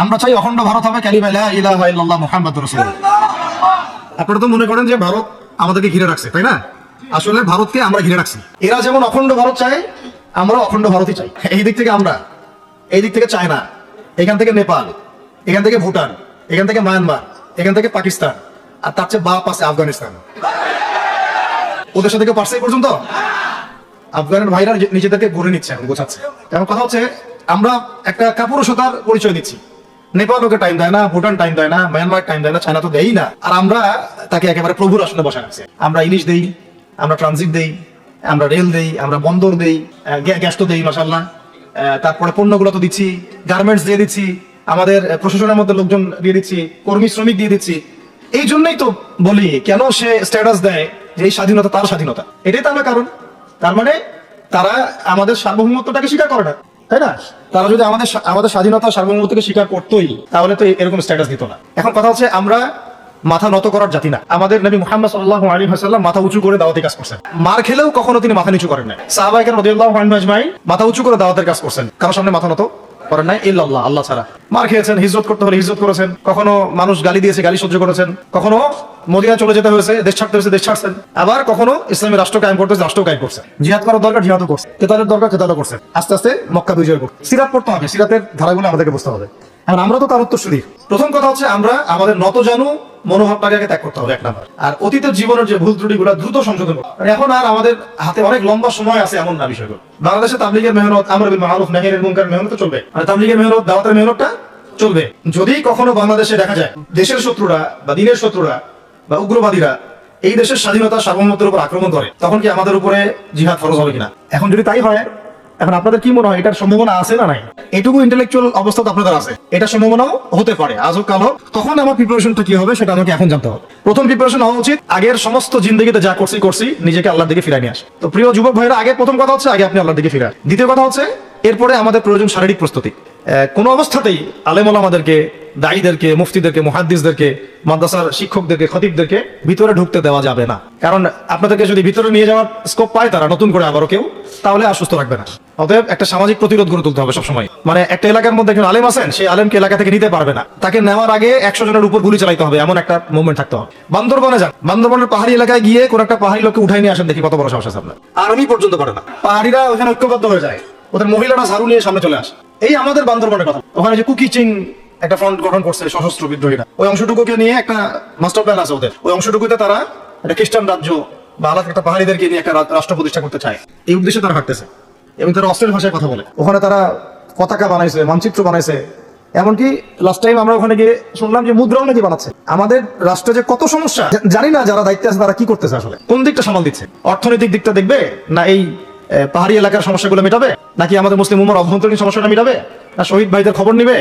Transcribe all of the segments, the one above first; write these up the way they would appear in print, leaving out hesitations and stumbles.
আমরা চাই অখণ্ড ভারত হবে, কালিমা লা ইলাহা ইল্লাল্লাহ মুহাম্মাদুর রাসূলুল্লাহ। আপনারা তো মনে করেন যে ভারত আমাদেরকে ঘিরে রাখছে, তাই না? আসলে ভারতকে আমরা ঘিরে রাখছি। এরা যেমন অখণ্ড ভারত চায়, আমরা অখণ্ড ভারতই চাই। এই দিক থেকে আমরা, এই দিক থেকে চায়না, এখান থেকে নেপাল, এখান থেকে ভুটান, এখান থেকে মায়ানমার, এখান থেকে পাকিস্তান, আর তার চেয়ে বাপ আছে আফগানিস্তান। ওদের সাথে কেউ পারছে এই পর্যন্ত? আফগানের ভাইরা নিজেদেরকে গড়ে নিচ্ছে, এখন গোছাচ্ছে। এখন কথা হচ্ছে, আমরা একটা কাপুরুষতার পরিচয় দিচ্ছি। নেপাল ওকে টাইম দেয় না, ভুটান টাইম দেয় না, মায়ানমার টাইম দেয় না, চায়না তো দেই না। আর আমরা তাকে একেবারে প্রভুর আসনে বসা রাখছি। আমরা ইলিশ দেই, আমরা ট্রানজিট দেই, আমরা রেল দেই, আমরা বন্দর দেই, গ্যাস তো দেই মাশাআল্লাহ। তারপরে পণ্যগুলো তো দিচ্ছি, গার্মেন্টস দিয়ে দিচ্ছি, আমাদের প্রশাসনের মধ্যে লোকজন দিয়ে দিচ্ছি, কর্মী শ্রমিক দিয়ে দিচ্ছি। এই জন্যই তো বলি, কেন সে স্ট্যাটাস দেয় যে এই স্বাধীনতা তার স্বাধীনতা। এটাই তো আমরা কারণ। তার মানে তারা আমাদের সার্বভৌমত্বটাকে স্বীকার করে না, তাই না? তারা যদি আমাদের স্বাধীনতা সার্বভৌমত্বকে স্বীকার করতোই, তাহলে তো এরকম স্ট্যাটাস দিত না। এখন কথা হচ্ছে, আমরা মাথা নত করার জাতি না। আমাদের নবী মুহাম্মদ সাল্লাল্লাহু আলাইহি ওয়াসাল্লাম মাথা উঁচু করে দাওয়াতি কাজ করছেন। মার খেলেও কখনো তিনি মাথা নিচু করেন না। সাহাবায়ে কেরাম রাদিয়াল্লাহু আনহুম আজমাইন মাথা উঁচু করে দাওয়াতের কাজ করছেন, কারোর সামনে মাথা নত করেন নাই, ইল্লাল্লাহ, আল্লাহ ছাড়া। মার খেয়েছেন, হিজরত করতে হলে হিজরত করেছেন, কখনো মানুষ গালি দিয়েছে, গালি সহ্য করেছেন, কখনো মদিনা চলে যেতে হয়েছে, দেশ ছাড়তে হয়েছে, দেশ ছাড়ছেন। আবার কখনো ইসলামী রাষ্ট্র কায়েম করতে রাষ্ট্র কায়েম করছে। জিহাদ করার দরকার জিহাদও করছে, কেতালের দরকার কেতালও করছে। আস্তে আস্তে মক্কা বিজয় করছে। সিরাত পড়তে হবে, সিরাতের ধারাগুলো আমাদেরকে বুঝতে হবে। এখন আমরা তো তার উত্তরসূরি। প্রথম কথা হচ্ছে, আমরা আমাদের নতজানু মনোভাবটাকে আগে ত্যাগ করতে হবে, এক নাম্বার। আর অতীতের জীবনের যে ভুল ত্রুটিগুলো দ্রুত সংশোধন করতে হবে। এখন আর আমাদের হাতে অনেক লম্বা সময় আছে এমন না বিষয়গুলো। বাংলাদেশে তাবলীগের মেহনত, আমর বিল মারুফ নাহি আনিল মুনকার মেহনত চলবে, মানে তাবলীগের মেহনত, দাওয়াতের মেহনতটা চলবে। যদি কখনো বাংলাদেশে দেখা যায় দেশের শত্রুরা বা দিনের শত্রুরা বা উগ্রবাদীরা এই দেশের স্বাধীনতা সার্বভৌমত্বের উপর আক্রমণ করে, তখন কি আমাদের উপরে জিহাদ ফরজ হবে কিনা? এখন যদি তাই হয়, এখন আপনাদের কি মনে হয় এটার সম্ভাবনা আছে না নাই? এটুকু ইন্টেলেকচুয়াল অবস্থা তো আপনাদের আছে, এটা সম্ভাবনাও হতে পারে আজ হোক কাল হোক। তখন আমার প্রিপারেশনটা কি হবে সেটা আমাকে এখন জানতে হবে। প্রথম প্রিপারেশন হওয়া উচিত, আগের সমস্ত জিন্দগিতে যা করছি নিজেকে আল্লাহর দিকে ফিরাই নিয়ে আসে। তো প্রিয় যুবক ভাইরা, আগে প্রথম কথা হচ্ছে, আগে আপনি আল্লাহর দিকে ফিরান। দ্বিতীয় কথা হচ্ছে, এরপরে আমাদের প্রয়োজন শারীরিক প্রস্তুতি। কোনো অবস্থাতেই আলেম ওলামাদেরকে, দায়ীদেরকে, মুফতিদেরকে, মুহাদ্দিসদেরকে, মাদ্রাসার শিক্ষকদেরকে, খতিবদেরকে ভিতরে ঢুকতে দেওয়া যাবে না। কারণ আপনাদেরকে যদি ভিতরে নিয়ে যাওয়ার স্কোপ পায় তারা নতুন করে আবারও কেউ, তাহলে আর সুস্থ রাখবে না। অতএব একটা সামাজিক প্রতিরোধ গড়ে তুলতে হবে সবসময়। মানে একটা এলাকার মধ্যে একজন আলেম আছেন, সেই আলেমকে এলাকা থেকে নিতে পারবে না, তাকে নেওয়ার আগে 100 জনের উপর গুলি চালাইতে হবে, এমন একটা মুভমেন্ট থাকতে হবে। বান্দরবনে যান, বান্দরবনের পাহাড়ি এলাকায় গিয়ে কোন একটা পাহাড়ি লোককে উঠাই নিয়ে আসেন, দেখি কত বড় সাহস আছে আপনার। আর্মি পর্যন্ত পারে না। পাহাড়িরা ওখানে ঐক্যবদ্ধ হয়ে যায়, ওদের মহিলারা ঝাড়ু নিয়ে সামনে চলে আসে। এই আমাদের বান্দরবনের কথা। ওখানে যে কুকিচিং একটা ফ্রন্ট গঠন করছে সশস্ত্র বিদ্রোহীরা, ওই অংশটুকুকে নিয়ে একটা মাস্টার প্ল্যান আছে ওদের। ওই অংশটুকুতে তারা একটা খ্রিস্টান রাজ্য বা আলাদা একটা পাহাড়িদেরকে নিয়ে একটা রাষ্ট্র প্রতিষ্ঠা করতে চায়। এই উদ্দেশ্যে তারা হাঁটতেছে এবং তারা অস্ট্রেল ভাষায় কথা বলে। ওখানে তারা পতাকা বানাইছে, মানচিত্র বানাইছে। এমনকি লাস্ট টাইম আমরা ওখানে গিয়ে শুনলাম যে মুদ্রাও নাকি বানাচ্ছে। আমাদের রাষ্ট্রে যে কত সমস্যা, জানি না যারা দায়িত্বে আছে তারা কি করতেছে, আসলে কোন দিকটা সামাল দিচ্ছে। অর্থনৈতিক দিকটা দেখবে, না এই পাহাড়ি এলাকার সমস্যাগুলো মেটাবে, নাকি আমাদের মুসলিম উম্মার অভ্যন্তরীণ সমস্যাটা মেটাবে, না শহীদ ভাইদের খবর নিবে,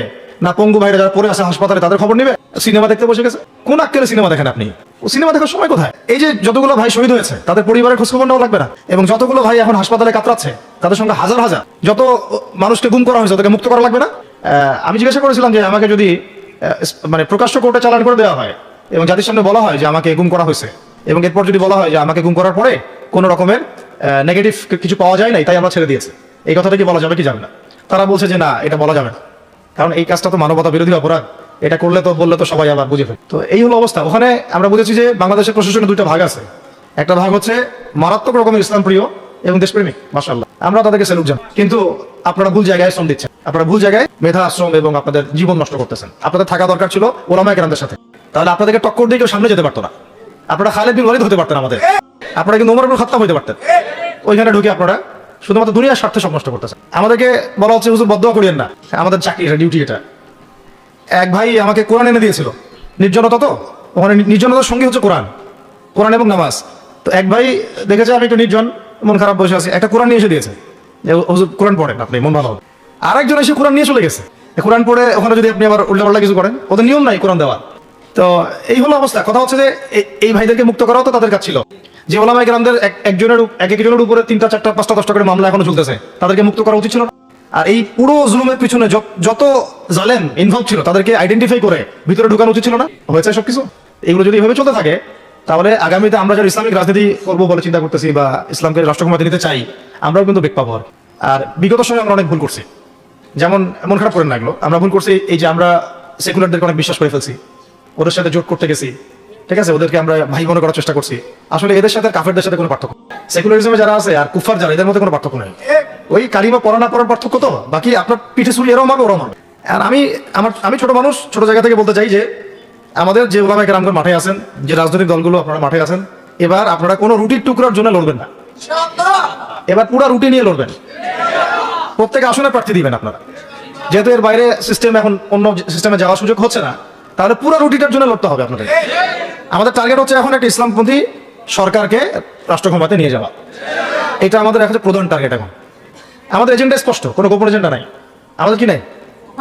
না পঙ্গু ভাইরা যারা পড়ে আছে হাসপাতালে তাদের খবর নিবে? সিনেমা দেখতে বসে গেছে। কোন আক্কেলে সিনেমা দেখেন আপনি? ও সিনেমা দেখার সময় কোথায়? এই যে যতগুলো ভাই শহীদ হয়েছে তাদের পরিবারের খোঁজ খবর নেওয়া লাগবে না? এবং যতগুলো ভাই এখন হাসপাতালে কাতরাচ্ছে তাদের সঙ্গে হাজার হাজার যত মানুষকে গুম করা হয়েছে তাদেরকে মুক্ত করা লাগবে না? আমি জিজ্ঞাসা করেছিলাম যে আমাকে যদি মানে প্রকাশ্য কোর্টে চালান করে দেওয়া হয় এবং জাতির সামনে বলা হয় যে আমাকে গুম করা হয়েছে, এবং এরপর যদি বলা হয় যে আমাকে গুম করার পরে কোনো রকমের নেগেটিভ কিছু পাওয়া যায় নাই, তাই আমরা ছেড়ে দিয়েছি, এই কথাটা কি বলা যাবে কি যাবে না? তারা বলছে যে না, এটা বলা যাবে না, কারণ এই কাজটা তো মানবতা বিরোধী অপরাধ, এটা করলে তো বললে তো সবাই আবার বুঝে ফেলে। তো এই হলো অবস্থা। ওখানে আমরা বুঝেছি যে বাংলাদেশের প্রশাসনের দুইটা ভাগ আছে। একটা ভাগ হচ্ছে মারাত্মক রকমের ইসলাম প্রিয় এবং দেশপ্রেমিক, মাশাআল্লাহ, আমরা তাদেরকে স্যালুট জানাই। কিন্তু আপনারা ভুল জায়গায় শ্রম দিচ্ছেন, আপনারা ভুল জায়গায় মেধা আশ্রম এবং আপনাদের জীবন নষ্ট করতেছেন। আপনাদের থাকা দরকার ছিল ওলামায়ে কেরামদের সাথে, তাহলে আপনাদেরকে টক্কর দিয়ে কেউ সামনে যেতে পারতো না। আপনারা খালিদ বিন ওয়ালিদ হতে পারতেন আমাদের, আপনারা কিন্তু ওমর ইবনে খাত্তাব হতে পারতেন। ওইখানে ঢুকে আপনারা শুধুমাত্র দুনিয়ার স্বার্থে সব নষ্ট করতেছেন। আমাদেরকে বলা হচ্ছে হুজুর বদদোয়া করিয়েন না, আমাদের চাকরি, এটা ডিউটি। এটা এক ভাই আমাকে কোরআন এনে দিয়েছিল, নির্জনতা, তো ওখানে নির্জনতার সঙ্গে হচ্ছে কোরআন, কোরআন এবং নামাজ। তো এক ভাই দেখেছে আমি একটু নির্জন, মন খারাপ বসে আছি, একটা কোরআন নিয়ে এসে দিয়েছে, হুজুর কোরআন পড়েন আপনি, মন ভালো হবে। আরেকজন এসে কোরআন নিয়ে চলে গেছে, কোরআন পড়ে ওখানে যদি আপনি আবার উল্টাপাল্টা কিছু করেন, ওদের নিয়ম নাই কোরআন দেওয়ার। তো এই হলো অবস্থা। কথা হচ্ছে যে এই ভাইদেরকে মুক্ত করাও তো তাদের কাজ ছিল। যে ওলামায়ে কেরামদের একজনের উপরে 3টা 4টা 5টা 10টা করে মামলা এখনো চলতেছে, তাদেরকে মুক্ত করা উচিত ছিল না? আর এই পুরো জুলুমের পিছনে যত জালেম ইনভলভ ছিল তাদেরকে আইডেন্টিফাই করে ভিতরে ঢুকানো উচিত ছিল না? হয়েছে সবকিছু। এগুলো যদি এভাবে চলতে থাকে, তাহলে আগামীতে আমরা যারা ইসলামিক রাজনীতি করবো বলে চিন্তা করতেছি বা ইসলামকে রাষ্ট্র ক্ষমতা নিতে চাই, আমরাও কিন্তু বেগ পাবো। আর বিগত সময়ে আমরা অনেক ভুল করছি। যেমন মন খারাপ করেন না, এগুলো আমরা ভুল করছি। এই যে আমরা সেকুলারদেরকে অনেক বিশ্বাস করে ফেলছি, ওদের সাথে জোট করতে গেছি, ঠিক আছে, ওদেরকে আমরা ভাই বোন করার চেষ্টা করছি। আসলে এদের সাথে কাফেরদের সাথে কোনো পার্থক্য, সেকুলারিজমে যারা আছে আর কুফার যারা, এদের মধ্যে কোনো পার্থক্য নেই। ওই কালিমা পড়া না পড়ার পার্থক্য তো, বাকি আপনার পিঠে ছুরি এরাও মারবে ওরাও মারবে। আর আমি ছোট মানুষ, ছোট জায়গা থেকে বলতে চাই যে আমাদের যে ওলামায়ে কেরামগণ মাঠে আছেন, যে রাজনৈতিক দলগুলো আপনারা মাঠে আছেন, এবার আপনারা কোনো রুটির টুকরার জন্য লড়বেন না, এবার পুরো রুটি নিয়ে লড়বেন। প্রত্যেক আসনে প্রার্থী দিবেন আপনারা, যেহেতু এর বাইরে সিস্টেম এখন অন্য সিস্টেমে যাওয়ার সুযোগ হচ্ছে না, তাহলে পুরো রুটিটার জন্য লড়তে হবে আপনাদের। আমাদের টার্গেট হচ্ছে এখন একটা ইসলামপন্থী সরকারকে রাষ্ট্র ক্ষমতায় নিয়ে যাওয়া, এটা আমাদের এখন প্রধান টার্গেট। এখন আমাদের এজেন্ডা স্পষ্ট, কোনো গোপন এজেন্ডা নাই আমাদের, কি নাই,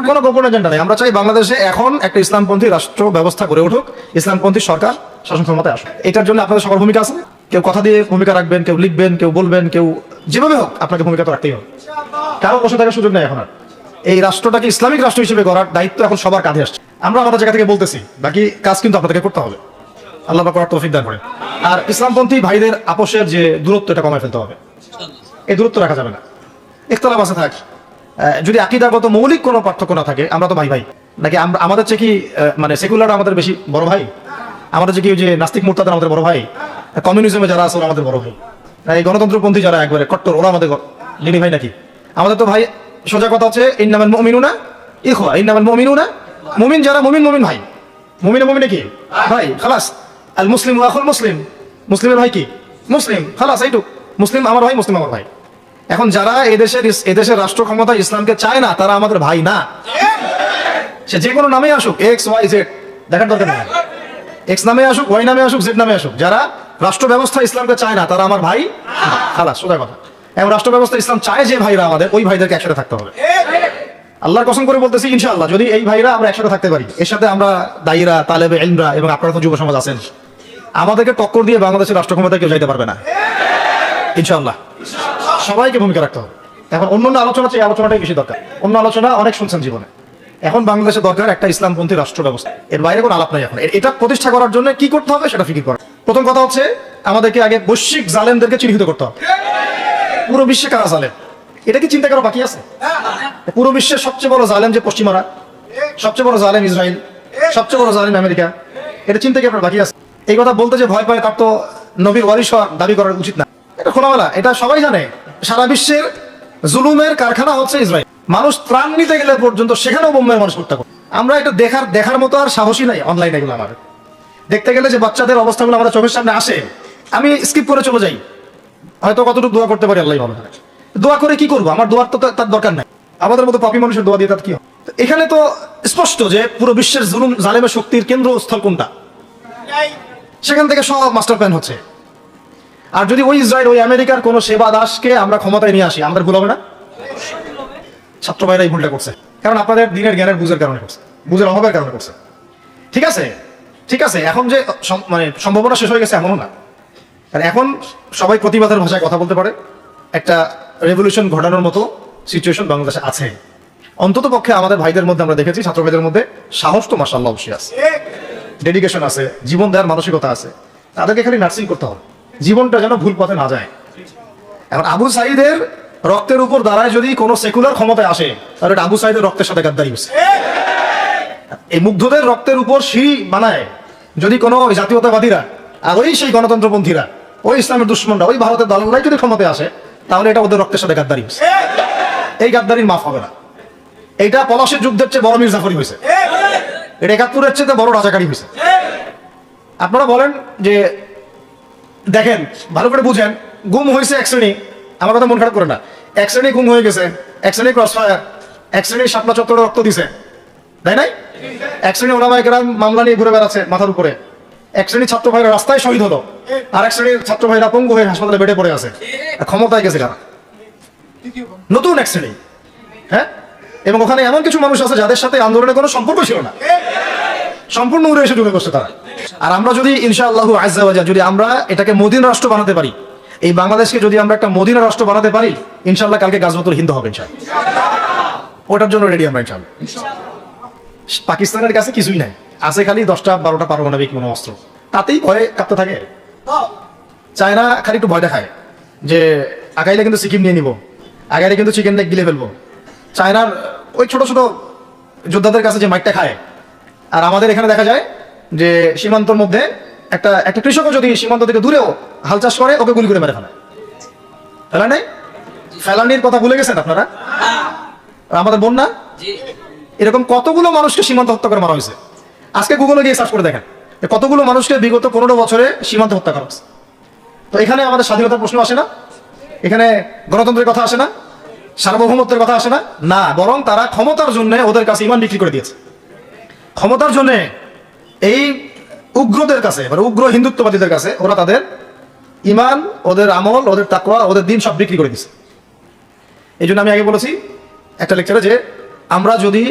কোনো গোপন এজেন্ডা নাই। আমরা চাই বাংলাদেশে এখন একটা ইসলামপন্থী রাষ্ট্র ব্যবস্থা গড়ে উঠুক, ইসলামপন্থী সরকার শাসন ক্ষমতায় আসুক। এটার জন্য আপনাদের সবার ভূমিকা আছে, কেউ কথা দিয়ে ভূমিকা রাখবেন, কেউ লিখবেন, কেউ বলবেন, কেউ যেভাবে হোক আপনাকে ভূমিকা তো রাখতেই হবে, কারো বসে থাকার সুযোগ নেই। এখন আর এই রাষ্ট্রটাকে ইসলামিক রাষ্ট্র হিসেবে গড়ার দায়িত্ব এখন সবার কাঁধে আসছে। আমরা আমাদের জায়গা থেকে বলতেছি, বাকি কাজ কিন্তু আপনাদেরকে করতে হবে, আল্লাহ পাক করার তৌফিক দান করেন। আর ইসলামপন্থী ভাইদের আপোষের যে দূরত্ব, এটা কমায় ফেলতে হবে, এই দূরত্ব রাখা যাবে না। ইখতিলাফ আছে থাক, যদি আকীদাগত মৌলিক কোনো পার্থক্য না থাকে, আমরা তো ভাই ভাই নাকি? আমরা আমাদের চেয়ে কি মানে সেকুলার আমাদের বেশি বড় ভাই? আমাদের যে কি যে নাস্তিক মুরতাদ আমাদের বড় ভাই? কমিউনিজমে যারা আছে ওরা আমাদের বড় ভাই? না এই গণতন্ত্রপন্থী যারা একবারে কট্টর, ওরা আমাদের লিনি ভাই নাকি? আমাদের তো ভাই, সোজা কথা হচ্ছে ইন্নামাল মুমিনুনা ইখওয়া, ইন্নামাল মুমিনুনা, মুমিন যারা মুমিন ভাই, মুমিনে কি ভাই, খালাস। আল মুসলিম আখুল মুসলিম, মুসলিমের ভাই কি মুসলিম, খালাস, এইটুক। মুসলিম আমার ভাই, মুসলিম আমার ভাই। এখন যারা এদেশের রাষ্ট্র ক্ষমতা ইসলামকে চায় না, তারা আমাদের ভাই না। সে যে কোনো নামে আসুক, এক্স ওয়াই জেড, দেখার দরকার নেই। এক্স নামে আসুক, ওয়াই নামে আসুক, জেড নামে আসুক, যারা রাষ্ট্র ব্যবস্থা ইসলামকে চায় না, তারা আমার ভাই, খালাস, সোজা কথা। এবং রাষ্ট্র ব্যবস্থা ইসলাম চায় যে ভাইরা আমাদের, ওই ভাইদেরকে একসাথে থাকতে হবে। আল্লাহর কসম করে বলতেছি, ইনশাআল্লাহ যদি এই ভাইরা আমরা একসাথে থাকতে পারি, এর সাথে আমরা দায়ীরা, তালেবে ইলমরা এবং আপনারা তো যুব সমাজ আছেন, আমাদেরকে টক্কর দিয়ে বাংলাদেশের রাষ্ট্র ক্ষমতায় কেউ যাইতে পারবে না, ইনশাআল্লাহ। সবাইকে ভূমিকা রাখতে হবে। এখন অন্য আলোচনা চেয়ে আলোচনাটাই বেশি দরকার। অন্য আলোচনা অনেক শুনছেন জীবনে, এখন বাংলাদেশে দরকার একটা ইসলামপন্থী রাষ্ট্র ব্যবস্থা, এর বাইরে কোনো আলাপ নাই। এখন এটা প্রতিষ্ঠা করার জন্য কি করতে হবে সেটা ফিকির করা। প্রথম কথা হচ্ছে আমাদেরকে আগে বৈশ্বিক জালেমদেরকে চিহ্নিত করতে হবে। পুরো বিশ্বে কারা জালেম, এটা কি চিন্তা করা বাকি আছে? পুরো বিশ্বের সবচেয়ে বড় জালেম যে পশ্চিমারা, সবচেয়ে বড় জালেম ইসরায়েল, সবচেয়ে বড় জালেম আমেরিকা, এটা চিন্তা কি আপনার বাকি আছে? এই কথা বলতে যে ভয় পায়, তার তো নবীর ওয়ারিস হওয়ার দাবি করা উচিত না। এটা খোলামেলা, এটা সবাই জানে। সারা বিশ্বের জুলুমের কারখানা হচ্ছে ইসরায়েল। মানুষ ত্রাণ নিতে গেলে পর্যন্ত সেখানেও বোম্বের মানুষ হত্যা করে। আমরা এটা দেখার মতো আর সাহসী নাই। অনলাইনে এগুলো আমার দেখতে গেলে যে বাচ্চাদের অবস্থাগুলো আমাদের চোখের সামনে আসে, আমি স্কিপ করে চলে যাই। হয়তো কতটুকু দোয়া করতে পারি আল্লাহ ভালো জানে। দোয়া করে কি করবো? আমার দোয়ার তো তার দরকার নাই। আমাদের মতো পাপী মানুষের দোয়া দিয়ে তার কি হয়? এখানে তো স্পষ্ট যে পুরো বিশ্বের জুলুম জালেমের শক্তির কেন্দ্রস্থল কোনটা, সেখান থেকে সব মাস্টার প্ল্যান হচ্ছে। আর যদি ওই ইসরায়েল, ওই আমেরিকার কোন সেবা দাসকে আমরা ক্ষমতায় নিয়ে আসি, আমাদের ভুল হবে না? ছাত্র ভাইরা এই ভুলটা করছে, কারণ আপনাদের দিনের জ্ঞানের বুঝের কারণে করছে, বুঝের অভাবের কারণে করছে। ঠিক আছে, এখন যে মানে সম্ভাবনা শেষ হয়ে গেছে এমনও না। আর এখন সবাই প্রতিবাদের ভাষায় কথা বলতে পারে, একটা রেভলিউশন ঘটানোর মতো সিচুয়েশন বাংলাদেশে আছে। অন্তত পক্ষে আমাদের ভাইদের মধ্যে আমরা দেখেছি, ছাত্র ভাইদের মধ্যে সাহস তো মাশাআল্লাহ অবশ্যই আছে, ডেডিকেশন আছে, জীবন দেওয়ার মানসিকতা আছে। তাদেরকে খালি নার্সিং করতে হবে, জীবনটা যেন ভুল পথে না যায়। এখন আবু সাঈদের রক্তের উপর দাঁড়ায় যদি কোনো সেকুলার ক্ষমতায় আসে, তাহলে এটা আবু সাঈদের রক্তের সাথে গাদ্দারি হচ্ছে। এই মুগ্ধদের রক্তের উপর সিঁড়ি বানায় যদি কোনো জাতীয়তাবাদীরা আর ওই সেই গণতন্ত্রপন্থীরা, ওই ইসলামের দুশ্মনরা, ওই ভারতের দালালরাই যদি ক্ষমতায় আসে, তাহলে এটা ওদের রক্তের সাথে গাদ্দারি হচ্ছে। এই গাদ্দারির মাফ হবে না। এইটা পলাশের যুদ্ধের চেয়ে বড় মির্জাফরি হয়েছে, এটা ৭১-এর চেয়ে বড় রাজাকারী হয়েছে। আপনারা বলেন যে দেখেন, ভালো করে বুঝেন, গুম হয়েছে এক শ্রেণী, আমার কথা মন খারাপ করে না, এক শ্রেণী গুম হয়ে গেছে, এক শ্রেণী ক্রস ফায়ার, এক শ্রেণী শাপলা চত্বরে রক্ত দিছে, তাই নাই? এক শ্রেণী ওলামায়ে কেরাম মামলা নিয়ে ঘুরে বেড়াচ্ছে মাথার উপরে, এক শ্রেণী ছাত্র ভাইরা রাস্তায় শহীদ হলো, আর এক শ্রেণীর ছাত্র ভাইরা পঙ্গু হয়ে হাসপাতালে বেডে পড়ে আছে। ক্ষমতায় গেছে কারা? নতুন এক শ্রেণী। হ্যাঁ, এবং ওখানে এমন কিছু মানুষ আছে যাদের সাথে আন্দোলনের কোনো সম্পর্ক ছিল না, সম্পূর্ণ উড়ে এসে ঢুকে বসছে তারা। আর আমরা যদি ইনশাআল্লাহু আযজা ওয়া জাল্লা যদি আমরা এটাকে মদিনা রাষ্ট্র বানাতে পারি, এই বাংলাদেশকে যদি আমরা একটা মদিনা রাষ্ট্র বানাতে পারি, ইনশাআল্লাহ কালকে গাজওয়াতুল হিন্দ হবে ইনশাআল্লাহ। ওটার জন্য রেডি আমরা ইনশাআল্লাহ। পাকিস্তানের কাছে কিছুই নাই, আছে খালি 10টা-12টা পারমাণবিক কোনো অস্ত্র, তাতেই ভয়ে কাঁপতে থাকে। চায়না খালি একটু ভয় দেখায় যে আগাইলে কিন্তু সিকিম নিয়ে নিব, আগাইলে কিন্তু চিকেন লেগ গিলে ফেলবো। চায়নার ওই ছোট ছোট যোদ্ধাদের কাছে যে মাইকটা খায়, আর আমাদের এখানে দেখা যায় যে সীমান্তর মধ্যে একটা একটা কৃষকও যদি সীমান্ত থেকে দূরেও হাল চাষ করে, ওকে গুলি করে মেরে ফেলে। ফেলা নেই, ফেলানির কথা ভুলে গেছেন আপনারা? আমাদের বোন না, এরকম কতগুলো মানুষকে সীমান্ত হত্যা করে মারা হয়েছে। আজকে গুগলে গিয়ে সার্চ করে দেখেন কতগুলো মানুষকে বিগত 15 বছরে সীমান্ত হত্যা করা হয়েছে। তো এখানে আমাদের স্বাধীনতার প্রশ্ন আসে না, এখানে গণতন্ত্রের কথা আসে না, সার্বভৌমত্বের কথা আসে না, না, বরং তারা ক্ষমতার জন্য ওদের কাছে ইমান বিক্রি করে দিয়েছে। ক্ষমতার জন্য এই উগ্রদের কাছে, উগ্র হিন্দুত্ববাদীদের কাছে ওরা তাদের ইমান, ওদের আমল, ওদের তাকওয়া, ওদের দিন সব বিক্রি করে দিচ্ছে। এই জন্য আমি আগে বলেছি একটা লেকচারে যে আমরা যদি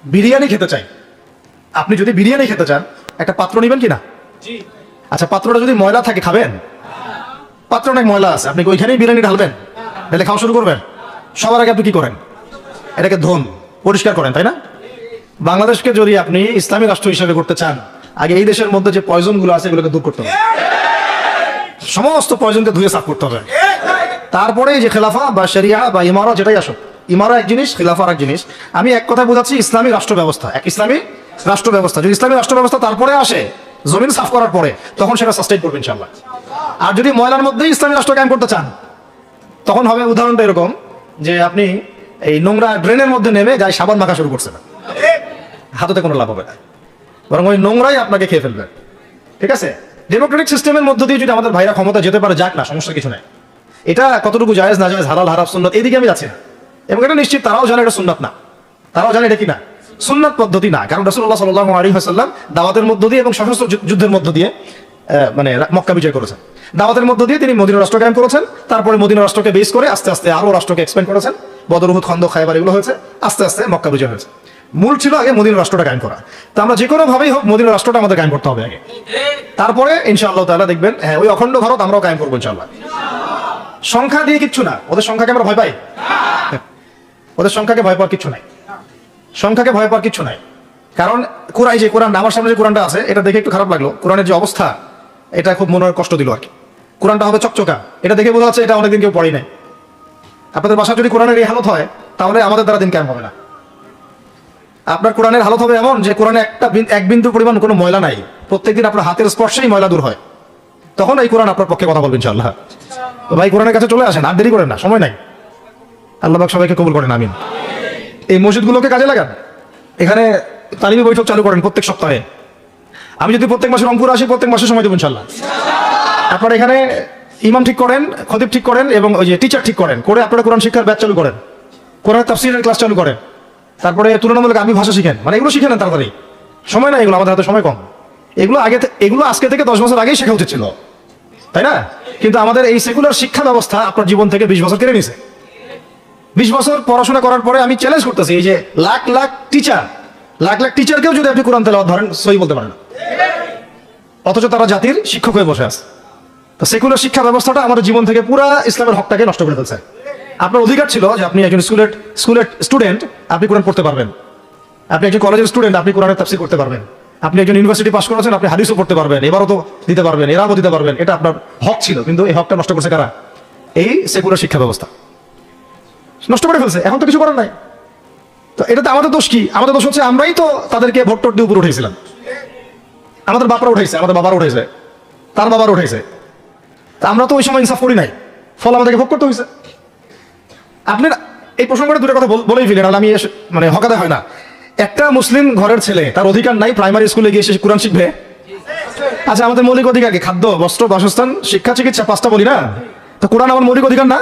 বিরিয়ানি খেতে চাই, আপনি যদি বিরিয়ানি খেতে চান, একটা পাত্র নেবেন কিনা? আচ্ছা, পাত্রটা যদি ময়লা থাকে খাবেন? পাত্র অনেক ময়লা আছে, আপনি ওইখানেই বিরিয়ানি ঢালবেন, তাহলে খাওয়া শুরু করবেন। সবার আগে আপনি কি করেন? এটাকে ধোন, পরিষ্কার করেন, তাই না? বাংলাদেশকে যদি আপনি ইসলামী রাষ্ট্র হিসেবে করতে চান, আগে এই দেশের মধ্যে যে পয়জন গুলো আছে এগুলোকে দূর করতে হবে, সমস্ত পয়জনকে ধুয়ে সাফ করতে হবে। তারপরে যে খেলাফা বা শরিয়া বা ইমারা, যেটাই আসুক, ইমারা এক জিনিস, খেলাফা এক জিনিস। আমি এক কথা বোঝাচ্ছি ইসলামী রাষ্ট্র ব্যবস্থা, এক ইসলামী রাষ্ট্র ব্যবস্থা। যদি ইসলামী রাষ্ট্র ব্যবস্থা তারপরে আসে, জমিন সাফ করার পরে, তখন সেটা সাস্টেইন করবে ইনশাআল্লাহ। আর যদি ময়লার মধ্যেই ইসলামী রাষ্ট্র কায়েম করতে চান, তখন হবে উদাহরণটা এরকম যে আপনি এই নোংরা ড্রেনের মধ্যে নেমে গায়ে সাবান মাখা শুরু করছেন, হাতে কোনো লাভ হবে না, বরং ওই নোংরাই আপনাকে খেয়ে ফেলবে। ঠিক আছে, ডেমোক্রেটিক সিস্টেমের মধ্য দিয়ে যদি আমাদের ভাইরা ক্ষমতা যেতে পারে, যাক না, সমস্যা কিছু নাই। এটা কতটুকু জায়েজ না জায়েজ, হালাল হারাম সুন্নাত, এদিকে আমি যাচ্ছি না। এবং এটা নিশ্চিত তারাও জানে এটা সুন্নাত না, তারাও জানে এটা কি না, সুন্নাত পদ্ধতি না। কারণ রাসূলুল্লাহ সাল্লাল্লাহু আলাইহি ওয়াসাল্লাম দাওয়াতের মধ্য দিয়ে এবং সশস্ত্র যুদ্ধের মধ্য দিয়ে মানে মক্কা বিজয় করেছেন। দাওয়াতের মধ্য দিয়ে তিনি মদিনা রাষ্ট্র কায়েম করেছেন। তারপরে মদিনা রাষ্ট্রকে বেস করে আস্তে আস্তে আরো রাষ্ট্রকে এক্সপ্যান্ড করেছেন। বদর, উহুদ, খন্দক, খায়বার এগুলো হয়েছে, আস্তে আস্তে মক্কা বিজয় হয়েছে। মূল ছিল আগে মদিনা রাষ্ট্রটা কায়েম করা। তো আমরা যে কোনো ভাবেই হোক মদিনা রাষ্ট্রটা আমাদের কায়েম করতে হবে আগে, তারপরে ইনশাআল্লাহ তাআলা দেখবেন হ্যাঁ ওই অখণ্ড ভারত আমরাও কায়েম করবো ইনশাআল্লাহ। সংখ্যা দিয়ে কিচ্ছু না, ওদের সংখ্যাকে আমরা ভয় পাই? ওদের সংখ্যাকে ভয় পাওয়ার কিচ্ছু নাই, সংখ্যাকে ভয় পাওয়ার কিচ্ছু নাই। কারণ কোরআন, যে কোরআন আমার সামনে যে কোরআনটা আছে, এটা দেখে একটু খারাপ লাগলো। কোরআনের যে অবস্থা, এটা খুব মনে কষ্ট দিল আর কি। কোরআনটা হবে চকচকা, এটা দেখে বোঝা যাচ্ছে এটা অনেকদিন কেউ পড়েই নাই। আপনাদের বাসা যদি কোরআনের এই হালত হয়, তাহলে আমাদের দ্বারা দিন কায়েম হবে না। আপনার কোরআনের হালত হবে এমন যে কোরআনে এক বিন্দু পরিমাণ কোনো ময়লা নাই, প্রত্যেকদিন আপনার হাতের স্পর্শেই ময়লা দূর হয়, তখন এই কোরআন আপনার পক্ষে কথা বলবেন ইনশাআল্লাহ। তো ভাই কোরআনের কাছে চলে আসেন, আর দেরি করেন না, সময় নাই। আল্লাহ পাক সবাইকে কবুল করেন, আমিন। এই মসজিদগুলোকে কাজে লাগান, এখানে তালিমি বৈঠক চালু করেন প্রত্যেক সপ্তাহে। আমি যদি প্রত্যেক মাসে রংপুর আসি, প্রত্যেক মাসে সময় দেবো ইনশাআল্লাহ। আপনারা এখানে ইমাম ঠিক করেন, খতিব ঠিক করেন এবং ওই যে টিচার ঠিক করেন, করে আপনারা কোরআন শিক্ষার ব্যাচ চালু করেন, কোরআন তাফসীরের ক্লাস চালু করেন, তারপরে তুলনামূলক আরবি ভাষা শিখেন, মানে এগুলো শিখে নেন তাড়াতাড়ি। সময় নাই এগুলো, আমাদের হাতে সময় কম। এগুলো আজকে থেকে 10 বছর আগেই শেখা উচিত ছিল, তাই না? কিন্তু আমাদের এই সেকুলার শিক্ষা ব্যবস্থা আপনার জীবন থেকে 20 বছর কেড়ে নিছে। 20 বছর পড়াশোনা করার পরে আমি চ্যালেঞ্জ করতেছি, এই যে লাখ লাখ টিচারকেও যদি আপনি কোরআন তেলাওয়াত ধরেন, সহি বলতে পারেন না, অথচ তারা জাতির শিক্ষক হয়ে বসে আছে। তো সেকুলার শিক্ষা ব্যবস্থাটা আমাদের জীবন থেকে পুরা ইসলামের হকটাকে নষ্ট করে ফেলছে। আপনার অধিকার ছিল যে আপনি একজন স্কুলের স্টুডেন্ট, আপনি কোরআন পড়তে পারবেন। আপনি একজন কলেজের স্টুডেন্ট, আপনি কোরআনের তাফসীর করতে পারবেন। আপনি একজন ইউনিভার্সিটি পাস করেছেন, আপনি হাদিসও পড়তে পারবেন, এবারও তো দিতে পারবেন, এরাও দিতে পারবেন। এটা আপনার হক ছিল, কিন্তু এই হকটা নষ্ট করছে কারা? এই সেকুলার শিক্ষা ব্যবস্থা নষ্ট করে ফেলছে। এখন তো কিছু করার নাই। তো এটাতে আমাদের দোষ কি? আমাদের দোষ হচ্ছে আমরাই তো তাদেরকে ভোট টোট দিয়ে উপরে উঠেছিলাম। আমাদের বাপরা উঠেছে, আমাদের বাবারা উঠেছে, তার বাবার উঠেছে। তা আমরা তো ওই সময় ইনসাফ করি নাই, ফল আমাদেরকে ভোগ করতে হয়েছে। আপনার এই প্রসঙ্গটা দুটো কথা বলেই ফেলেন, আমি মানে হকাতে হয় না। একটা মুসলিম ঘরের ছেলে, তার অধিকার নাই প্রাইমারি স্কুলে গিয়ে সে কোরআন শিখবে? আচ্ছা, আমাদের মৌলিক অধিকার কি? খাদ্য, বস্ত্র, বাসস্থান, শিক্ষা, চিকিৎসা, 5টা বলি না? তো কোরআন আমার মৌলিক অধিকার না?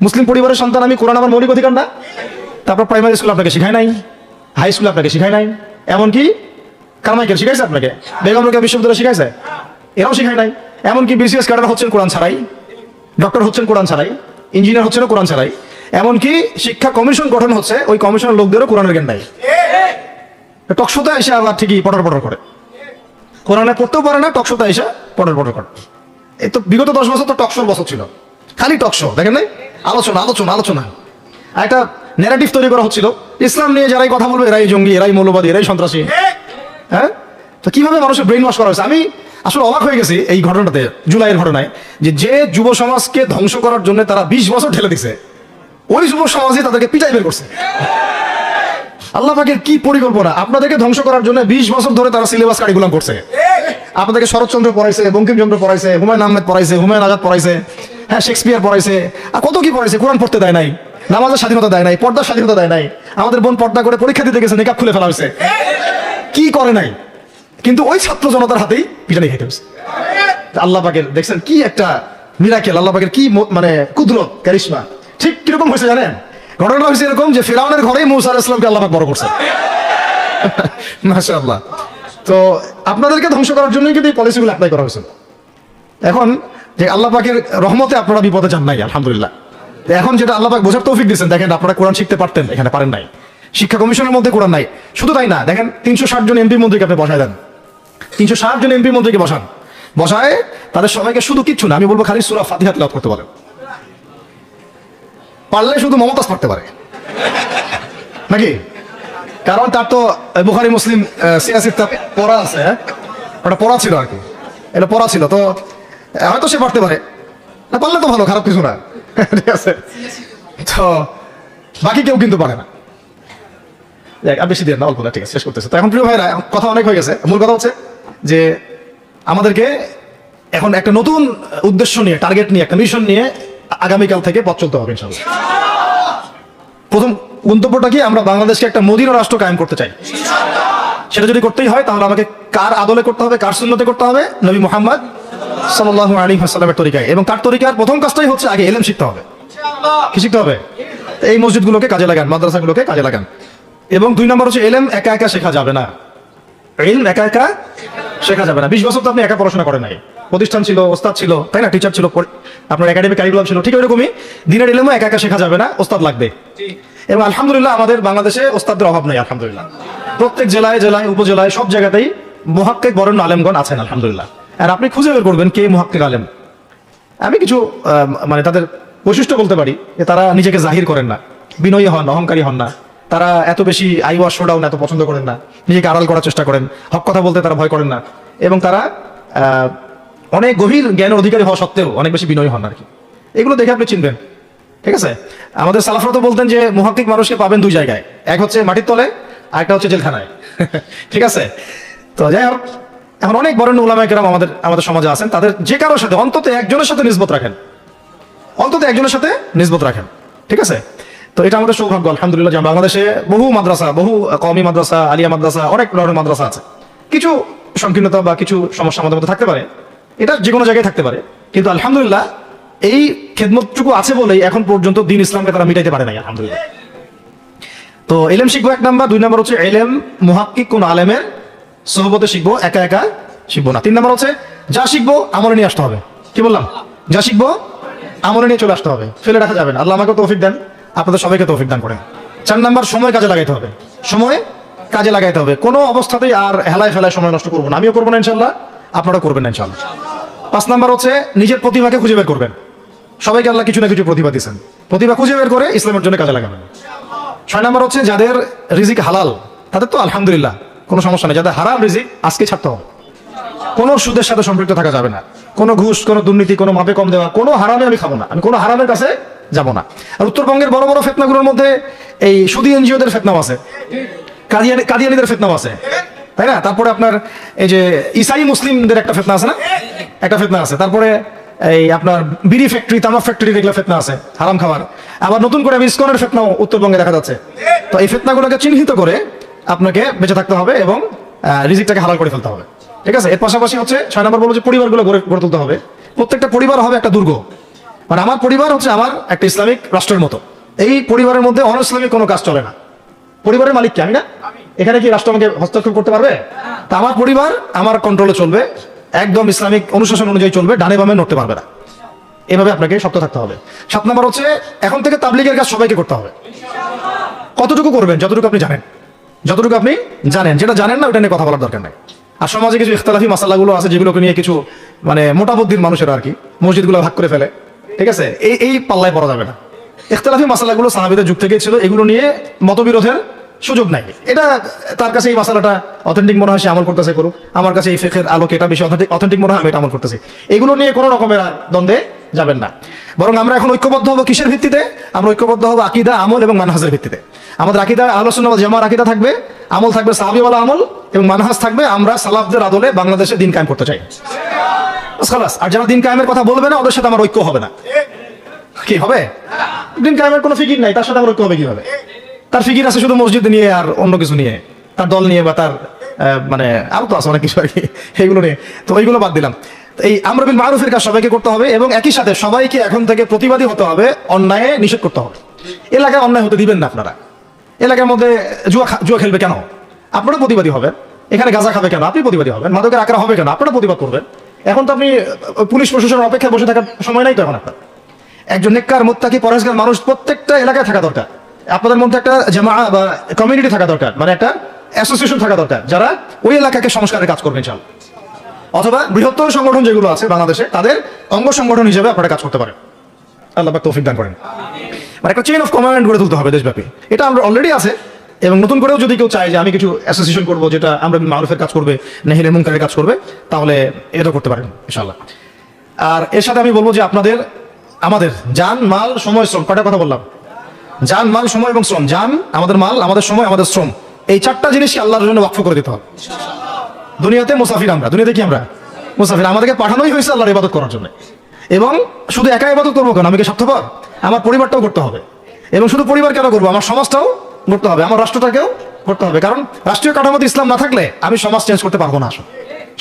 মুসলিম পরিবারের সন্তান আমি, কোরআন আমার মৌলিক অধিকার না? তারপর প্রাইমারি স্কুল আপনাকে শিখায় নাই, হাই স্কুল আপনাকে শিখায় নাই, এমনকি কারমাইকেল শিখাইছে আপনাকে, বেগম রোকেয়া বিশ্ববিদ্যালয় শিখাইছে, এরাও শিখায় নাই। এমনকি বিসিএস ক্যাডার হচ্ছেন কোরআন ছাড়াই, ডক্টর হচ্ছেন কোরআন ছাড়াই, ইঞ্জিনিয়ার হচ্ছেন কোরআন ছাড়াই। এমনকি শিক্ষা কমিশন গঠন হচ্ছে, ওই কমিশনের লোকদেরও কোরআনের জ্ঞান নাই। টকশোতে এসে আবার ঠিকই পটর করে, কোরআনে পড়তেও পারে না, টকশোতে এসে পটর করে। এই তো বিগত 10 বছর তো টকশোর বছর ছিল, খালি টকশো, দেখেন নাই? আলোচনা একটা ন্যারেটিভ তৈরি করা হচ্ছিল, ইসলাম নিয়ে যারাই কথা বলবে এরাই জঙ্গি, এরাই মৌলবাদী, এরাই সন্ত্রাসী। হ্যাঁ, তো কিভাবে মানুষের ব্রেইন ওয়াশ করা হয়েছে। আমি আসলে অবাক হয়ে গেছি এই ঘটনাতে, জুলাইয়ের ঘটনায়, যে যুব সমাজকে ধ্বংস করার জন্য তারা 20 বছর ঠেলে দিছে, ওই যুব সমাজই তাদেরকে পিটাই বের করছে। আল্লাহ পাকের কি পরিকল্পনা! আপনাদেরকে ধ্বংস করার জন্য 20 বছর ধরে তারা সিলেবাস কারিকুলাম করছে। আপনাদেরকে শরৎচন্দ্র পড়াইছে, বঙ্কিমচন্দ্র পড়াইছে, হুমায়ুন আহমেদ পড়াইছে, হুমায়ুন আজাদ পড়াইছে, হ্যাঁ শেক্সপিয়ার পড়াইছে, আর কত কি পড়াইছে। কোরআন পড়তে দেয় নাই, নামাজের স্বাধীনতা দেয় নাই, পর্দার স্বাধীনতা দেয় নাই। আমাদের বোন পর্দা করে পরীক্ষা দিতে গেছে, নিকাব খুলে ফেলা হয়েছে, কি করে নাই। কিন্তু ওই ছাত্র জনতার হাতেই পিটানি খেতে হয়েছে। আল্লাহ পাকের দেখছেন কি একটা মিরাকেল, আল্লাহ পাকের কি মানে কুদরত, কারিশমা। ঠিক কিরকম হয়েছে জানেন? ঘটনাটা হয়েছে এরকম যে ফিরআউনের ঘরেই মূসা আলাইহিস সালামকে আল্লাহ পাক বড় করছে। মাশাআল্লাহ। তো আপনাদেরকে ধ্বংস করার জন্যই কিন্তু এই পলিসিগুলো অ্যাপ্লাই করা হয়েছে। এখন যে আল্লাহ পাকের রহমতে আপনারা বিপদে যান নাই, আলহামদুলিল্লাহ। এখন যেটা আল্লাহ পাক বোঝার তৌফিক দিয়েছেন, দেখেন আপনারা কোরআন শিখতে পারতেন, এখানে পারেন নাই। শিক্ষা কমিশনের মধ্যে কোরআন নাই। শুধু তাই না, দেখেন 360 জন এমপি মন্ত্রীকে আপনি বসায় দেন, 360 জন এমপি মন্ত্রীকে বসায় তাদের সবাইকে শুধু কিচ্ছু না, আমি বলবো খালি সূরা ফাতিহা তিলাওয়াত করতে পারেন। পারলে শুধু মমতাজ পড়তে পারে নাকি? কারণ তার তো বুখারী মুসলিম সিয়াসিত্তা পড়া আছে, হ্যাঁ ওটা পড়া ছিল আর কি, এটা পড়া ছিল। তো হয়তো সে পড়তে পারে না, পারলে তো ভালো, খারাপ কিছু না, ঠিক আছে। তো বাকি কেউ কিন্তু পারে না। আর বেশি দিয়ে না, অল্প না, ঠিক আছে, শেষ করতেছে। তো এখন প্রিয় ভাইরা, কথা অনেক হয়ে গেছে। মূল কথা হচ্ছে যে আমাদেরকে এখন একটা নতুন উদ্দেশ্য নিয়ে, টার্গেট নিয়ে, একটা মিশন নিয়ে আগামীকাল থেকে পথ চলতে হবে ইনশাআল্লাহ। প্রথম গন্তব্যটা কি? আমরা বাংলাদেশকে একটা মদিনা রাষ্ট্র কায়েম করতে চাই। সেটা যদি করতেই হয় তাহলে আমাকে কার আদলে করতে হবে, কার সুন্নতে করতে হবে? নবী মুহাম্মদ সাল্লাল্লাহু আলাইহি ওয়াসাল্লামের তরিকায়। এবং কার তরিকার প্রথম কাজটাই হচ্ছে আগে ইলম শিখতে হবে। কি শিখতে হবে? এই মসজিদগুলোকে কাজে লাগান, মাদ্রাসাগুলোকে কাজে লাগান। এবং 2 নম্বর হচ্ছে ইলম একা একা শেখা যাবে না। ইলম একা একা শেখা যাবে না। 20 বছর তো আপনি একা পড়াশোনা করেন নাই, প্রতিষ্ঠান ছিল, ওস্তাদ ছিল, তাই না? টিচার ছিল, আপনার একাডেমিক কারিকুলাম ছিল। ঠিক ওইরকমই দিনের ইলমও একা একা শেখা যাবে না, ওস্তাদ লাগবে। এবং আলহামদুলিল্লাহ আমাদের বাংলাদেশে ওস্তাদের অভাব নেই, আলহামদুলিল্লাহ। প্রত্যেক জেলায় জেলায়, উপজেলায়, সব জায়গাতেই মুহাক্কিক বরেণ্য আলেমগণ আছেন, আলহামদুলিল্লাহ। আর আপনি খুঁজে বের করবেন কে মুহাক্কিক আলেম। আমি কিছু মানে তাদের বৈশিষ্ট্য বলতে পারি যে তারা নিজেকে জাহির করেন না, বিনয়ী হন, অহংকারী হন না। তারা এত বেশি আইওয়া শোডাউন এত পছন্দ করেন না, নিজেকে আড়াল করার চেষ্টা করেন, হক কথা বলতে তারা ভয় করেন না। এবং তারা অনেক গভীর জ্ঞানের অধিকারী হওয়া সত্ত্বেও অনেক বেশি বিনয়ী হন আর কি। এগুলো দেখে আপনি চিনবেন, ঠিক আছে? আমাদের সালাফরা তো বলতেন যে মুহাক্কিক মানুষকে পাবেন 2 জায়গায়, এক হচ্ছে মাটির তলে, আর একটা হচ্ছে জেলখানায়, ঠিক আছে? তো যাই হোক, এখন অনেক বরেণ্য উলামায়ে কেরাম আমাদের সমাজে আছেন, তাদের যে কারোর সাথে অন্তত একজনের সাথে নিসবত রাখেন, অন্তত একজনের সাথে নিসবত রাখেন, ঠিক আছে? তো এটা আমাদের সৌভাগ্য, আলহামদুলিল্লাহ, যে বাংলাদেশে বহু মাদ্রাসা, বহু কওমি মাদ্রাসা, আলিয়া মাদ্রাসা, অনেক ধরনের মাদ্রাসা আছে। কিছু সংকীর্ণতা বা কিছু সমস্যা আমাদের মধ্যে থাকতে পারে, এটা যে কোনো জায়গায় থাকতে পারে, কিন্তু আলহামদুলিল্লাহ এই খেদমতটুকু আছে বলেই এখন পর্যন্ত দ্বীন ইসলামকে তারা মিটাইতে পারে নাই, আলহামদুলিল্লাহ। তো ইলম শিখবো 1 নাম্বার। 2 নাম্বার হচ্ছে ইলম মুহাক্কিক কোন আলেমের সোহবতে শিখবো, একা একা শিখবো না। 3 নাম্বার হচ্ছে যা শিখবো আমলে নিয়ে আসতে হবে। কি বললাম? যা শিখবো আমলে নিয়ে চলে আসতে হবে, ফেলে রাখা যাবে না। আল্লাহ আমাকে তৌফিক দেন, আপনাদের সবাইকে তৌফিক দান করেন। 4 নাম্বার সময় কাজে লাগাইতে হবে, সময় কাজে লাগাইতে হবে। কোনো অবস্থাতেই আর হেলায় ফেলায় সময় নষ্ট করবো না, আমিও করবো না ইনশাল্লাহ, আপনারা করবেন না ইনশাল্লাহ। 5 নাম্বার হচ্ছে নিজের প্রতিভাকে খুঁজে বের করবেন। সবাইকে আল্লাহ কিছু না কিছু প্রতিভা দিয়েছেন, প্রতিভা খুঁজে বের করে ইসলামের জন্য কাজে লাগাবেন। 6 নাম্বার হচ্ছে যাদের রিজিক হালাল তাদের তো আলহামদুলিল্লাহ কোনো সমস্যা নেই, যাদের হারাম রিজিক আজকে ছাড়তে হবে। কোনো সুদের সাথে সম্পৃক্ত থাকা যাবে না, কোনো ঘুষ, কোনো দুর্নীতি, কোনো মাপে কম দেওয়া, কোনো হারামে আমি খাবো না, আমি কোনো হারামের কাছে যাব না। আর উত্তরবঙ্গের বড় বড় ফেতনাগুলোর মধ্যে এই সুদী এনজিওদের ফেতনাও আছে, কাদিয়ানিদের ফেতনাও আছে, তাই না? তারপরে আপনার এই যে ইসাই মুসলিমদের একটা ফেতনা আছে না, একটা ফেতনা আছে। তারপরে এই আপনার বিড়ি ফ্যাক্টরি, তামাক ফ্যাক্টরি, এগুলো ফেতনা আছে হারাম খাবার। আবার নতুন করে ইসকনের ফেতনাও উত্তরবঙ্গে দেখা যাচ্ছে। তো এই ফেতনাগুলোকে চিহ্নিত করে আপনাকে বেঁচে থাকতে হবে এবং রিজিকটাকে হালাল করে ফেলতে হবে, ঠিক আছে? এর পাশাপাশি হচ্ছে 6 নম্বর বলবো যে পরিবারগুলো গড়ে তুলতে হবে। প্রত্যেকটা পরিবার হবে একটা দুর্গ, মানে আমার পরিবার হচ্ছে আমার একটা ইসলামিক রাষ্ট্রের মতো। এই পরিবারের মধ্যে অন ইসলামিক কোনো কাজ চলে না। পরিবারের মালিক কি? আমি না? এখানে কি রাষ্ট্র আমাকে হস্তক্ষেপ করতে পারবে? তা আমার পরিবার আমার কন্ট্রোলে চলবে, একদম ইসলামিক অনুশাসন অনুযায়ী চলবে, ডানে বামে নড়তে পারবে না। এভাবে আপনাকে শক্ত থাকতে হবে। 7 নম্বর হচ্ছে এখন থেকে তাবলীগের কাজ সবাইকে করতে হবে। কতটুকু করবেন? যতটুকু আপনি জানেন, যতটুকু আপনি জানেন। যেটা জানেন না ওটা নিয়ে কথা বলার দরকার নাই। আর সমাজে কিছু ইখতিলাফি মাসালাগুলো আছে যেগুলোকে নিয়ে কিছু মানে মোটা বুদ্ধির মানুষেরা আর কি মসজিদগুলো ভাগ করে ফেলে, ঠিক আছে? এই পাল্লায় পড়া যাবে না। ইখতিলাফি মাসালাগুলো সাহাবীদের যুগ থেকে ছিল, এগুলো নিয়ে মতবিরোধের সুযোগ নাই। এটা তার কাছে এই মাসালাটা অথেন্টিক মনে হয়, সে আমল করতেছে, করুক। আমার কাছে এই ফিকহের আলোকে এটা বেশি অথেন্টিক মনে হয়, আমি এটা আমল করতেছি। এগুলো নিয়ে কোনো রকমের দ্বন্দ্বে যাবেন না। বরং আমরা এখন ঐক্যবদ্ধ হবো কিসের ভিত্তিতে? আমরা ঐক্যবদ্ধ হবো আকীদা, আমল এবং মানহাজের ভিত্তিতে। আমাদের আকীদা আহলুস সুন্নাহ ওয়াল জামাআর আকীদা থাকবে, আমল থাকবে সাহাবীওয়ালা আমল, এবং মানহাজ থাকবে আমরা সালাফদের আদলে বাংলাদেশে দিন কায়েম করতে চাই। খালাস। আর যারা দিন কায়েমের কথা বলবে না, ওদের সাথে আমার ঐক্য হবে না। কি হবে? দিন কায়েমের কোনো ফিকির নাই, তার সাথে আমার ঐক্য হবে কিভাবে? তার ফিকির আছে শুধু মসজিদ নিয়ে আর অন্য কিছু নিয়ে, তার দল নিয়ে বা তার মানে আরো তো আছে অনেক কিছু আর কি, এইগুলো নিয়ে। তো এইগুলো বাদ দিলাম। এই আমর বিল মারুফের কাজ সবাইকে করতে হবে, এবং একই সাথে সবাইকে এখন থেকে প্রতিবাদী হতে হবে, অন্যায় নিষেধ করতে হবে। এলাকায় অন্যায় হতে দিবেন না আপনারা। এলাকার মধ্যে জুয়া খেলবে কেন? আপনারা প্রতিবাদী হবেন। এখানে গাঁজা খাবে কেন? আপনি প্রতিবাদী হবেন। মাদকের আকার হবে কেন? আপনারা প্রতিবাদ করবেন। এখন তো আপনি পুলিশ প্রশাসনের অপেক্ষায় বসে থাকার সময় নাই তো এখন আপনার। একজন নেককার, মুত্তাকি, পরহেজগার মানুষ প্রত্যেকটা এলাকায় থাকা দরকার। আপনাদের মধ্যে একটা জামা বা কমিউনিটি থাকা দরকার, মানে একটা অ্যাসোসিয়েশন থাকা দরকার, যারা ওই এলাকাকে সংস্কারের কাজ করবে ইনশাআল্লাহ। অথবা বৃহত্তর সংগঠন যেগুলো আছে বাংলাদেশে, তাদের অঙ্গ সংগঠন হিসেবে আপনারা কাজ করতে পারেন। আল্লাহ পাক তৌফিক দান করেন। মানে একটা চেইন অফ কমান্ড গড়ে তুলতে হবে দেশব্যাপী। এটা আমরা অলরেডি আছে, এবং নতুন করেও যদি কেউ চায় যে আমি কিছু অ্যাসোসিয়েশন করবো যেটা আমরা মারুফের কাজ করবে, নেহির মুনকারের কাজ করবে, তাহলে এটা করতে পারেন ইনশাআল্লাহ। আর এর সাথে আমি বলবো যে আমাদের জান, মাল, সময়, শ্রম, কয়টা কথা বললাম? জান, মাল, সময় এবং শ্রম। জান, আমাদের মাল, আমাদের সময়, আমাদের শ্রম, এই চারটা জিনিসকে আল্লাহর জন্য ওয়াকফ করে দিতে হবে। দুনিয়াতে মুসাফির আমরা, দুনিয়াতে কি আমরা মুসাফির। আমাদেরকে পাঠানোই হয়েছে আল্লাহর ইবাদত করার জন্য। এবং শুধু একা ইবাদত করবো কেন? আমি কি স্বার্থপর? আমার পরিবারটাও করতে হবে। এবং শুধু পরিবার কেন করবো? আমার সমাজটাও করতে হবে, আমার রাষ্ট্রটাকেও করতে হবে। কারণ রাষ্ট্রীয় কাঠামোতে ইসলাম না থাকলে আমি সমাজ চেঞ্জ করতে পারবো না। আসলে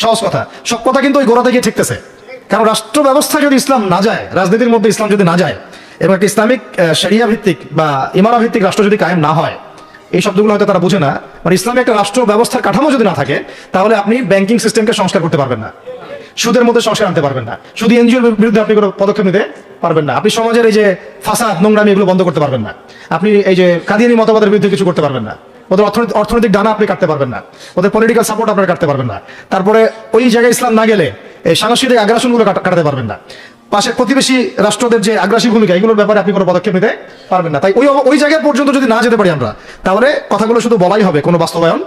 সহজ কথা, সব কথা কিন্তু ওই গোড়াতে গিয়ে ঠেকতেছে। কারণ রাষ্ট্র ব্যবস্থা যদি ইসলাম না যায়, রাজনীতির মধ্যে ইসলাম যদি না যায়, এবং একটা ইসলামিক শরিয়া ভিত্তিক বা ইমারা ভিত্তিক রাষ্ট্র যদি কায়েম না হয়, এই শব্দগুলো হয়তো তারা বুঝে না। মানে ইসলামী একটা রাষ্ট্র ব্যবস্থার কাঠামো যদি না থাকে, তাহলে আপনি ব্যাংকিং সিস্টেমকে সংস্কার করতে পারবেন না, সুদের মধ্যে সংস্কার আনতে পারবেন না, শুধু এনজিওর বিরুদ্ধে আপনি কোনো পদক্ষেপ নিতে পারবেন না, আপনি সমাজের এই যে ফাসাদ, নোংরামি, এগুলো বন্ধ করতে পারবেন না, আপনি এই যে কাদিয়ানি মতবাদের বিরুদ্ধে কিছু করতে পারবেন না, ওদের অর্থনৈতিক ডানা আপনি কাটতে পারবেন না, ওদের পলিটিক্যাল সাপোর্ট আপনারা কাটতে পারবেন না। তারপরে ওই জায়গায় ইসলাম না গেলে এই সাংস্কৃতিক আগ্রাসনগুলো কাটাতে পারবেন না। পাশের প্রতিবেশী রাষ্ট্রদের যে আগ্রাসী ভূমিকা, এগুলোর ব্যাপারে আপনি কোনো পদক্ষেপ নিতে পারবেন না। তাই ওই জায়গায় পর্যন্ত যদি না যেতে পারি আমরা, তাহলে কথাগুলো শুধু বলাই হবে, কোনো বাস্তবায়ন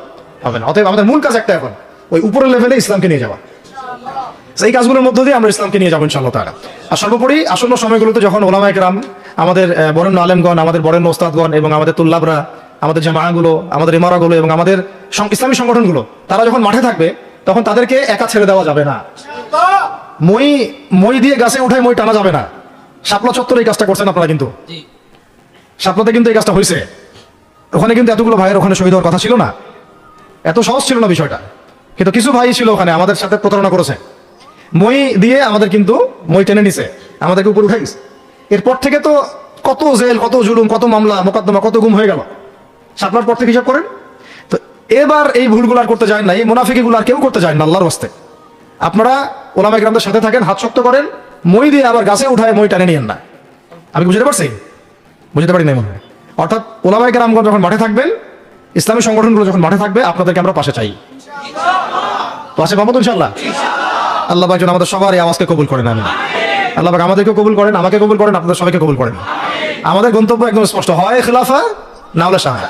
হবে না। অতএব আমাদের মূল কাজ একটা, এখন ওই উপরের লেভেলে ইসলামকে নিয়ে যাওয়া। এই কাজগুলোর মধ্য দিয়ে আমরা ইসলামকে নিয়ে যাবো ইনশাআল্লাহ তাআলা। আর সর্বোপরি আসন্ন সময়গুলোতে যখন ওলামায়ে কেরাম, আমাদের বরেণ্য আলেমগণ, আমাদের বরেণ্য ওস্তাদগণ, এবং আমাদের তুল্লাবরা, আমাদের জামাআগুলো, আমাদের ইমারাগুলো, এবং আমাদের ইসলামী সংগঠনগুলো, তারা যখন মাঠে থাকবে, তখন তাদেরকে একা ছেড়ে দেওয়া যাবে না। মই দিয়ে গাছে উঠায় মই টানা যাবে না। শাপলা চত্বরে এই কাজটা করছেন আপনারা, কিন্তু শাপলাতে কিন্তু এই কাজটা হয়েছে। ওখানে কিন্তু এতগুলো ভাইয়ের ওখানে শহীদ হওয়ার কথা ছিল না, এত সহজ ছিল না বিষয়টা। কিন্তু কিছু ভাই ছিল ওখানে, আমাদের সাথে প্রতারণা করেছে, মই দিয়ে আমাদের কিন্তু মই টেনে নিছে, আমাদেরকে উপর উঠাই গেছে। এরপর থেকে তো কত জেল, কত জুলুম, কত মামলা মোকদ্দমা, কত গুম হয়ে গেল। শাপলার পর থেকে হিসাব করেন তো। এবার এই ভুলগুলো আর করতে যায় না, এই মুনাফিকিগুলো আর কেউ করতে যায় না আল্লাহর ওয়াস্তে। আপনারা ওলামায়ে কেরামদের সাথে থাকেন, হাত শক্ত করেন, মই দিয়ে আবার গাছে উঠায় মই টানে নিয়েন না। আমি বুঝতে পারছি? বুঝতে পারি নাই মনে হয়। অর্থাৎ ওলামায়ে কেরামগণ যখন মাঠে থাকবেন, ইসলামী সংগঠনগুলো যখন মাঠে থাকবে, আপনাদেরকে আমরা পাশে চাই। পাশে পাবো তো ইনশাআল্লাহ। আল্লাহ পাক যেন আমাদের সবার এই আওয়াজকে কবুল করেন। আমি আল্লাহ পাক আমাদেরকে কবুল করেন, আমাকে কবুল করেন, আপনাদের সবাইকে কবুল করেন। আমাদের গন্তব্য একদম স্পষ্ট, হয় খেলাফা না হলে শাহাদা।